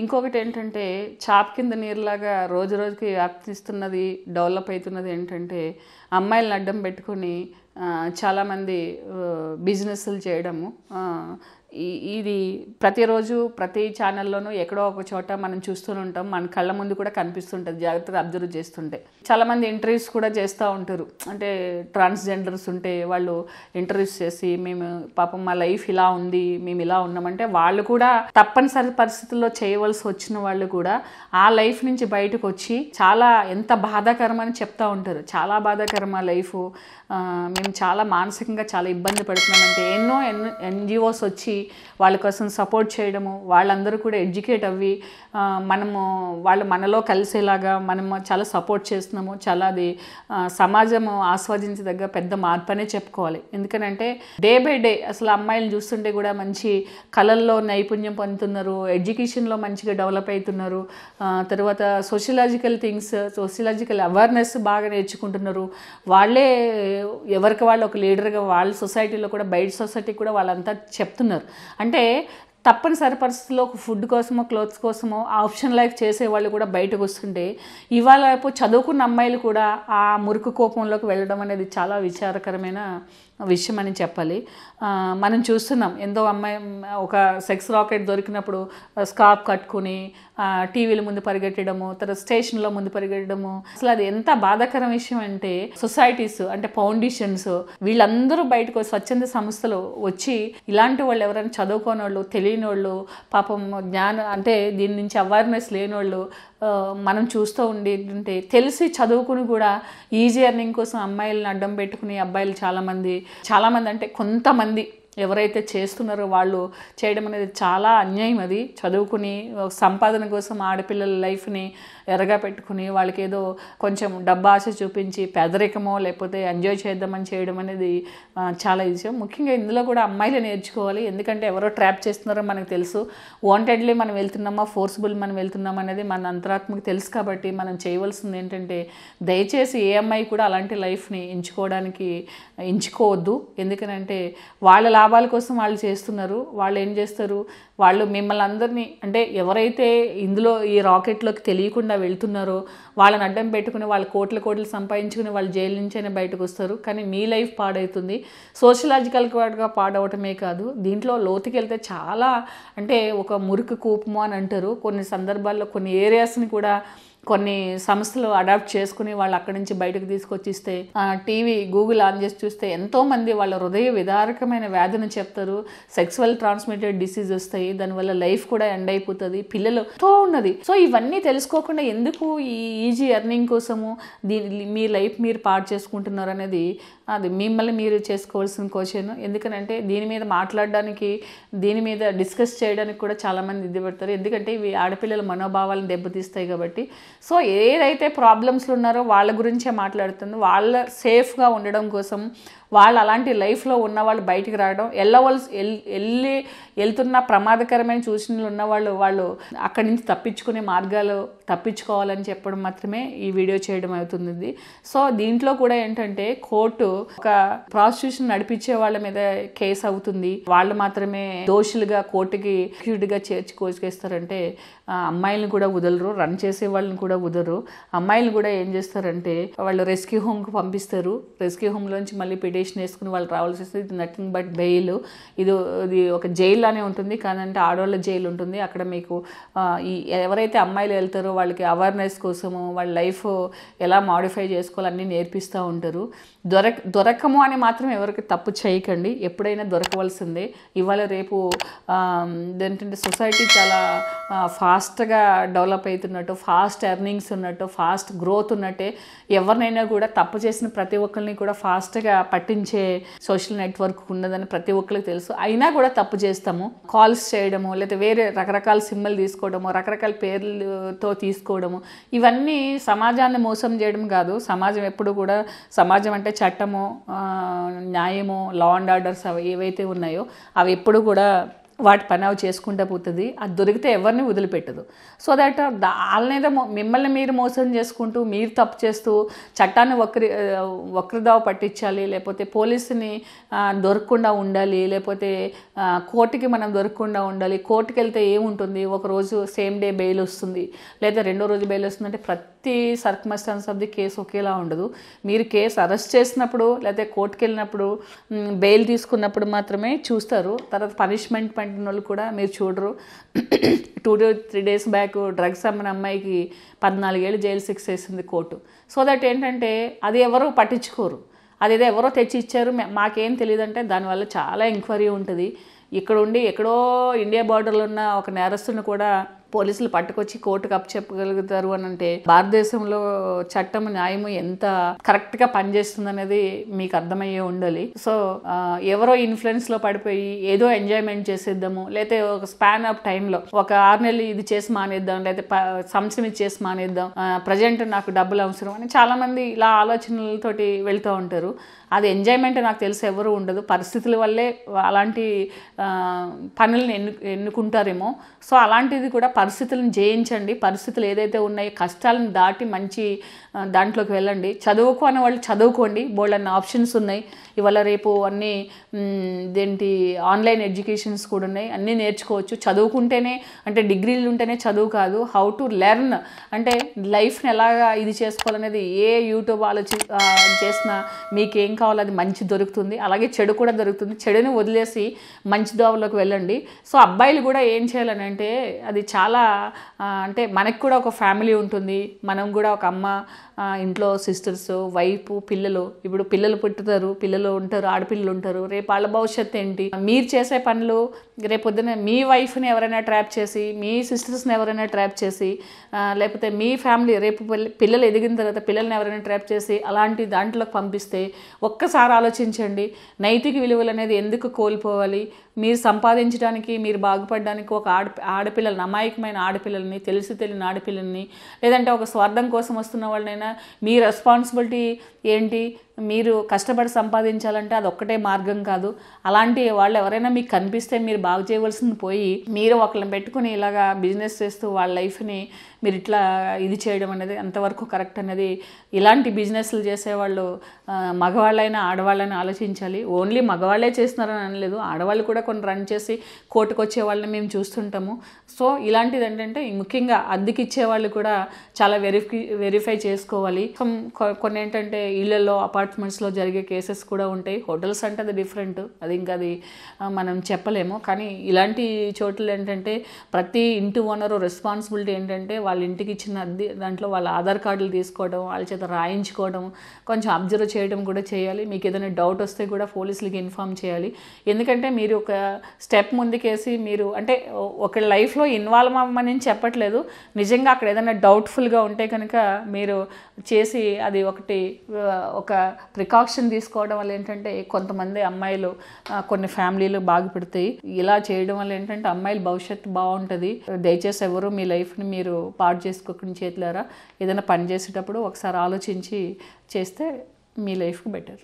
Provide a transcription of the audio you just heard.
ఇంకొకటి ఏంటంటే చాప్ కింద నీరులాగా రోజు రోజుకి వ్యాప్తిస్తున్నది, డెవలప్ అవుతున్నది ఏంటంటే అమ్మాయిలను అడ్డం పెట్టుకొని చాలామంది బిజినెస్లు చేయడము. ఇది ప్రతిరోజు ప్రతి ఛానల్లోనూ ఎక్కడో ఒక చోట మనం చూస్తూనే ఉంటాం, మన కళ్ళ ముందు కూడా కనిపిస్తుంటుంది జాగ్రత్తగా అబ్జర్వ్ చేస్తుంటే. చాలామంది ఇంటర్వ్యూస్ కూడా చేస్తూ ఉంటారు. అంటే ట్రాన్స్జెండర్స్ ఉంటే వాళ్ళు ఇంటర్వ్యూస్ చేసి మేము పాపం మా లైఫ్ ఇలా ఉంది, మేము ఇలా ఉన్నామంటే వాళ్ళు కూడా తప్పనిసరి పరిస్థితుల్లో చేయవలసి వచ్చిన వాళ్ళు కూడా ఆ లైఫ్ నుంచి బయటకు వచ్చి చాలా ఎంత బాధాకరమని చెప్తూ ఉంటారు. చాలా బాధాకరం ఆ లైఫ్, మేము చాలా మానసికంగా చాలా ఇబ్బంది పడుతున్నామంటే ఎన్నో ఎన్జిఓస్ వచ్చి వాళ్ళ కోసం సపోర్ట్ చేయడము, వాళ్ళందరూ కూడా ఎడ్యుకేట్ అవ్వి వాళ్ళు మనలో కలిసేలాగా మనము చాలా సపోర్ట్ చేస్తున్నాము. చాలా అది సమాజము ఆస్వాదించదగ్గ పెద్ద మార్పు అనే చెప్పుకోవాలి. ఎందుకనంటే డే బై డే అసలు అమ్మాయిలు చూస్తుంటే కూడా మంచి కళల్లో నైపుణ్యం పొందుతున్నారు, ఎడ్యుకేషన్లో మంచిగా డెవలప్ అవుతున్నారు, తర్వాత సోషలాజికల్ అవేర్నెస్ బాగా నేర్చుకుంటున్నారు. వాళ్ళే ఎవరికి వాళ్ళు ఒక లీడర్గా వాళ్ళ సొసైటీలో కూడా బయట సొసైటీకి కూడా వాళ్ళంతా చెప్తున్నారు. అంటే తప్పనిసరి పరిస్థితుల్లో ఒక ఫుడ్ కోసమో క్లోత్స్ కోసమో ఆప్షన్ లైఫ్ చేసేవాళ్ళు కూడా బయటకు వస్తుంటే ఇవాళ చదువుకున్న అమ్మాయిలు కూడా ఆ మురికి కోపంలోకి వెళ్ళడం అనేది చాలా విచారకరమైన విషయం అని చెప్పాలి. మనం చూస్తున్నాం ఎంతో అమ్మాయి ఒక సెక్స్ రాకెట్ దొరికినప్పుడు స్కార్ఫ్ కట్టుకుని టీవీల ముందు పరిగెట్టడము, తర్వాత స్టేషన్లో ముందు పరిగెట్టడము. అసలు అది ఎంత బాధాకరం విషయం అంటే సొసైటీస్ అంటే ఫౌండేషన్స్ వీళ్ళందరూ బయటకు స్వచ్ఛంద సంస్థలు వచ్చి ఇలాంటి వాళ్ళు ఎవరైనా చదువుకోని వాళ్ళు, తెలియని వాళ్ళు, పాపం అంటే దీని నుంచి అవేర్నెస్ లేని వాళ్ళు మనం చూస్తూ ఉంటే తెలిసి చదువుకుని కూడా ఈజీ ఎర్నింగ్ కోసం అమ్మాయిలను అడ్డం పెట్టుకుని అబ్బాయిలు చాలామంది అంటే కొంతమంది ఎవరైతే చేస్తున్నారో వాళ్ళు చేయడం అనేది చాలా అన్యాయం. అది చదువుకుని సంపాదన కోసం ఆడపిల్లల లైఫ్ని ఎరగా పెట్టుకుని వాళ్ళకి ఏదో కొంచెం డబ్బు ఆశ చూపించి పేదరికమో లేకపోతే ఎంజాయ్ చేద్దామని చేయడం అనేది చాలా విషయం. ముఖ్యంగా ఇందులో కూడా అమ్మాయిలు నేర్చుకోవాలి. ఎందుకంటే ఎవరో ట్రాప్ చేస్తున్నారో మనకు తెలుసు, వాంటెడ్లీ మనం వెళ్తున్నామా ఫోర్స్బుల్ మనం వెళ్తున్నామా అనేది మన అంతరాత్మకు తెలుసు. కాబట్టి మనం చేయవలసింది ఏంటంటే దయచేసి ఏ అమ్మాయి కూడా అలాంటి లైఫ్ని ఎంచుకోవద్దు. ఎందుకనంటే వాళ్ళ లాభాల కోసం వాళ్ళు చేస్తున్నారు. వాళ్ళు ఏం చేస్తారు, వాళ్ళు మిమ్మల్ని అందరినీ అంటే ఎవరైతే ఇందులో ఈ రాకెట్లోకి తెలియకుండా వెళ్తున్నారో వాళ్ళని అడ్డం పెట్టుకుని వాళ్ళు కోట్లు సంపాదించుకుని వాళ్ళు జైలు నుంచైనా బయటకు వస్తారు. కానీ మీ లైఫ్ పాడవుతుంది. సోషలాజికల్గా పాడవటమే కాదు, దీంట్లో లోతుకి వెళ్తే చాలా అంటే ఒక మురికి కూపము అని అంటారు. కొన్ని సందర్భాల్లో కొన్ని ఏరియాస్ని కూడా కొన్ని సంస్థలు అడాప్ట్ చేసుకుని వాళ్ళు అక్కడి నుంచి బయటకు తీసుకొచ్చిస్తే టీవీ గూగుల్ ఆన్ చేసి చూస్తే ఎంతోమంది వాళ్ళ హృదయ విదారకమైన వ్యాధిని చెప్తారు. సెక్సువల్ ట్రాన్స్మిటెడ్ డిసీజ్ వస్తాయి, దానివల్ల లైఫ్ కూడా ఎండ్ అయిపోతుంది, పిల్లలతో ఉన్నది. సో ఇవన్నీ తెలుసుకోకుండా ఎందుకు ఈ ఈజీ ఎర్నింగ్ కోసము మీ లైఫ్ మీరు పాడు చేసుకుంటున్నారు అనేది అది మిమ్మల్ని మీరు చేసుకోవాల్సిన క్వశ్చన్. ఎందుకనంటే దీని మీద మాట్లాడడానికి, దీని మీద డిస్కస్ చేయడానికి కూడా చాలామంది ఇది పెడతారు. ఎందుకంటే ఇవి ఆడపిల్లల మనోభావాలను దెబ్బతీస్తాయి కాబట్టి. సో ఏదైతే ప్రాబ్లమ్స్లు ఉన్నారో వాళ్ళ గురించే మాట్లాడుతుంది. వాళ్ళ సేఫ్గా ఉండడం కోసం వాళ్ళు అలాంటి లైఫ్లో ఉన్న వాళ్ళు బయటికి రావడం, వెళ్తున్న ప్రమాదకరమైన సూచనలు ఉన్నవాళ్ళు వాళ్ళు అక్కడి నుంచి తప్పించుకునే మార్గాలు తప్పించుకోవాలని చెప్పడం మాత్రమే ఈ వీడియో చేయడం అవుతుంది. సో దీంట్లో కూడా ఏంటంటే కోర్టు ఒక ప్రాసిక్యూషన్ నడిపించే వాళ్ళ మీద కేసు అవుతుంది. వాళ్ళు మాత్రమే దోషులుగా కోర్టుకి ఎగ్జిక్యూటివ్గా చేర్చి కోసుకేస్తారంటే అమ్మాయిలను కూడా వదలరు, రన్ చేసే వాళ్ళని కూడా వదలరు. అమ్మాయిలు కూడా ఏం చేస్తారంటే వాళ్ళు రెస్క్యూ హోమ్కి పంపిస్తారు. రెస్క్యూ హోమ్లోంచి మళ్ళీ పిటిషన్ వేసుకుని వాళ్ళు రావాల్సి వస్తుంది. ఇది నథింగ్ బట్ బెయిల్. ఇది ఒక జైల్లానే ఉంటుంది, కాదంటే ఆడవాళ్ళ జైలు ఉంటుంది. అక్కడ మీకు ఎవరైతే అమ్మాయిలు వెళ్తారో వాళ్ళకి అవేర్నెస్ కోసము వాళ్ళ లైఫ్ ఎలా మాడిఫై చేసుకోవాలి అన్నీ నేర్పిస్తూ ఉంటారు. దొరకము అని మాత్రం ఎవరికి తప్పు చేయకండి, ఎప్పుడైనా దొరకవలసిందే. ఇవాళ రేపు ఏంటంటే సొసైటీ చాలా ఫాస్ట్గా డెవలప్ అవుతున్నట్టు, ఫాస్ట్ ఎర్నింగ్స్ ఉన్నట్టు, ఫాస్ట్ గ్రోత్ ఉన్నట్టే ఎవరినైనా కూడా తప్పు చేసిన ప్రతి ఒక్కరిని కూడా ఫాస్ట్గా పట్టించే సోషల్ నెట్వర్క్ ఉన్నదని ప్రతి ఒక్కరికి తెలుసు. అయినా కూడా తప్పు చేస్తాము. కాల్స్ చేయడము, లేదా వేరే రకరకాల సిమ్లు తీసుకోవడము, రకరకాల పేర్లతో తీసుకోవడము, ఇవన్నీ సమాజాన్ని మోసం చేయడం కాదు. సమాజం ఎప్పుడు కూడా సమాజం అంటే చట్టము, న్యాయము, లా అండ్ ఆర్డర్స్ అవి ఏవైతే ఉన్నాయో అవి ఎప్పుడు కూడా వాటి పని అవి చేసుకుంటూ పోతుంది. అది దొరికితే ఎవరిని వదిలిపెట్టదు. సో దట్ వాళ్ళనేదో మిమ్మల్ని మీరు మోసం చేసుకుంటూ మీరు తప్పు చేస్తూ చట్టాన్ని వక్రదావ పట్టించాలి, లేకపోతే పోలీసుని దొరకకుండా ఉండాలి, లేకపోతే కోర్టుకి మనం దొరకకుండా ఉండాలి. కోర్టుకి వెళ్తే ఏముంటుంది, ఒకరోజు సేమ్ డే బెయిల్ వస్తుంది, లేదా రెండో రోజు బెయిల్ వస్తుంది. అంటే ప్రతి సర్కమ్స్టాన్స్ ఆఫ్ ది కేసు ఒకేలా ఉండదు. మీరు కేసు అరెస్ట్ చేసినప్పుడు లేకపోతే కోర్టుకి వెళ్ళినప్పుడు బెయిల్ తీసుకున్నప్పుడు మాత్రమే చూస్తారు. తర్వాత పనిష్మెంట్ పడిన వాళ్ళు కూడా మీరు చూడరు. 2-3 days బ్యాక్ డ్రగ్స్ అమ్మిన అమ్మాయికి 14 ఏళ్ళు జైలు శిక్ష వేసింది కోర్టు. సో దట్ ఏంటంటే అది ఎవరో పట్టించుకోరు. అదేదో ఎవరో తెచ్చి ఇచ్చారు మాకేం తెలియదంటే దానివల్ల చాలా ఎంక్వైరీ ఉంటుంది. ఇక్కడ ఉండి ఎక్కడో ఇండియా బార్డర్లో ఉన్న ఒక నేరస్తుని కూడా పోలీసులు పట్టుకొచ్చి కోర్టుకు అప్పచెప్పగలుగుతారు అని అంటే భారతదేశంలో చట్టం న్యాయము ఎంత కరెక్ట్గా పనిచేస్తుంది అనేది మీకు అర్థమయ్యే ఉండాలి. సో ఎవరో ఇన్ఫ్లుయెన్స్లో పడిపోయి ఏదో ఎంజాయ్మెంట్ చేసేద్దాము, లేకపోతే ఒక స్పాన్ ఆఫ్ టైంలో ఒక 6 నెలలు ఇది చేసి మానేద్దాం, లేకపోతే సంవత్సరం ఇది చేసి మానేద్దాం, ప్రజెంట్ నాకు డబ్బులు అవసరం అని చాలామంది ఇలా ఆలోచనలతోటి వెళ్తూ ఉంటారు. అది ఎంజాయ్మెంట్ నాకు తెలిసి ఎవరు ఉండదు. పరిస్థితుల వల్లే అలాంటి పనులను ఎన్నుకుంటారేమో. సో అలాంటిది కూడా పరిస్థితులను జయించండి. పరిస్థితులు ఏదైతే ఉన్నాయో కష్టాలను దాటి మంచి దాంట్లోకి వెళ్ళండి. చదువుకోని వాళ్ళు చదువుకోండి, బోల్డన్ని ఆప్షన్స్ ఉన్నాయి. ఇవాళ రేపు అన్నీ ఆన్లైన్ ఎడ్యుకేషన్స్ కూడా ఉన్నాయి, అన్నీ నేర్చుకోవచ్చు. చదువుకుంటేనే అంటే డిగ్రీలు ఉంటేనే చదువు కాదు, హౌ టు లెర్న్ అంటే లైఫ్ని ఎలాగా ఇది చేసుకోవాలనేది ఏ యూట్యూబ్ చేసినా మీకేం కావాలో అది మంచి దొరుకుతుంది. అలాగే చెడు కూడా దొరుకుతుంది. చెడుని వదిలేసి మంచి దోవలోకి వెళ్ళండి. సో అబ్బాయిలు కూడా ఏం చేయాలని అంటే అది చాలా అంటే మనకు కూడా ఒక ఫ్యామిలీ ఉంటుంది, మనం కూడా ఒక అమ్మ, ఇంట్లో సిస్టర్స్, వైఫ్, పిల్లలు. ఇప్పుడు పిల్లలు పుట్టుతారు, పిల్లలు ఉంటారు, ఆడపిల్లలు ఉంటారు. రేపు వాళ్ళ భవిష్యత్తు ఏంటి? మీరు చేసే పనులు రేపొద్దున మీ వైఫ్ని ఎవరైనా ట్రాప్ చేసి, మీ సిస్టర్స్ని ఎవరైనా ట్రాప్ చేసి, లేకపోతే మీ ఫ్యామిలీ రేపు పిల్లలు ఎదిగిన తర్వాత పిల్లల్ని ఎవరైనా ట్రాప్ చేసి అలాంటి దాంట్లోకి పంపిస్తే ఒక్కసారి ఆలోచించండి. నైతిక విలువలు అనేది ఎందుకు కోల్పోవాలి? మీరు సంపాదించడానికి, మీరు బాగుపడడానికి ఒక ఆడపిల్లలని, అమాయకమైన ఆడపిల్లల్ని, తెలియని ఆడపిల్లల్ని, లేదంటే ఒక స్వార్థం కోసం వస్తున్న వాళ్ళనైనా మీ రెస్పాన్సిబిలిటీ ఏంటి? మీరు కష్టపడి సంపాదించాలంటే అది ఒక్కటే మార్గం కాదు. అలాంటి వాళ్ళు ఎవరైనా మీకు కనిపిస్తే మీరు బాగు చేయవలసింది పోయి మీరు ఒకళ్ళని పెట్టుకుని ఇలాగా బిజినెస్ చేస్తూ వాళ్ళ లైఫ్ని మీరు ఇట్లా ఇది చేయడం అనేది ఎంతవరకు కరెక్ట్ అనేది ఇలాంటి బిజినెస్లు చేసేవాళ్ళు మగవాళ్ళైనా ఆడవాళ్ళైనా ఆలోచించాలి. ఓన్లీ మగవాళ్ళే చేస్తున్నారని అనలేదు, ఆడవాళ్ళు కూడా కొన్ని రన్ చేసి కోర్టుకు వచ్చే వాళ్ళని మేము చూస్తుంటాము. సో ఇలాంటిది ఏంటంటే ముఖ్యంగా అద్దెకి ఇచ్చేవాళ్ళు కూడా చాలా వెరిఫై చేసుకోవాలి. కొన్ని ఏంటంటే ఇళ్లలో అపార్ట్మెంట్స్లో జరిగే కేసెస్ కూడా ఉంటాయి. హోటల్స్ అంటే అది డిఫరెంట్, అది ఇంకా అది మనం చెప్పలేము. కానీ ఇలాంటి చోట్ల ఏంటంటే ప్రతి ఇంటి ఓనరు రెస్పాన్సిబిలిటీ ఏంటంటే వాళ్ళ ఇంటికి ఇచ్చిన అద్దె దాంట్లో వాళ్ళ ఆధార్ కార్డులు తీసుకోవడం, వాళ్ళ చేత రాయించుకోవడం, కొంచెం అబ్జర్వ్ చేయడం కూడా చేయాలి. మీకు ఏదైనా డౌట్ వస్తే కూడా పోలీసులకి ఇన్ఫామ్ చేయాలి. ఎందుకంటే మీరు ఒక స్టెప్ ముందుకేసి మీరు అంటే ఒక లైఫ్లో ఇన్వాల్వ్ అవ్వమని చెప్పట్లేదు, నిజంగా అక్కడ ఏదైనా డౌట్ఫుల్గా ఉంటే కనుక మీరు చేసి అది ఒక ప్రికాషన్ తీసుకోవడం వల్ల ఏంటంటే కొంతమంది అమ్మాయిలు కొన్ని ఫ్యామిలీలు బాగుపడతాయి. ఇలా చేయడం వల్ల ఏంటంటే అమ్మాయిల భవిష్యత్తు బాగుంటుంది. దయచేసి ఎవరు మీ లైఫ్ని మీరు పాడు చేసుకోకుండా చేతులారా ఏదైనా పని చేసేటప్పుడు ఒకసారి ఆలోచించి చేస్తే మీ లైఫ్కి బెటర్.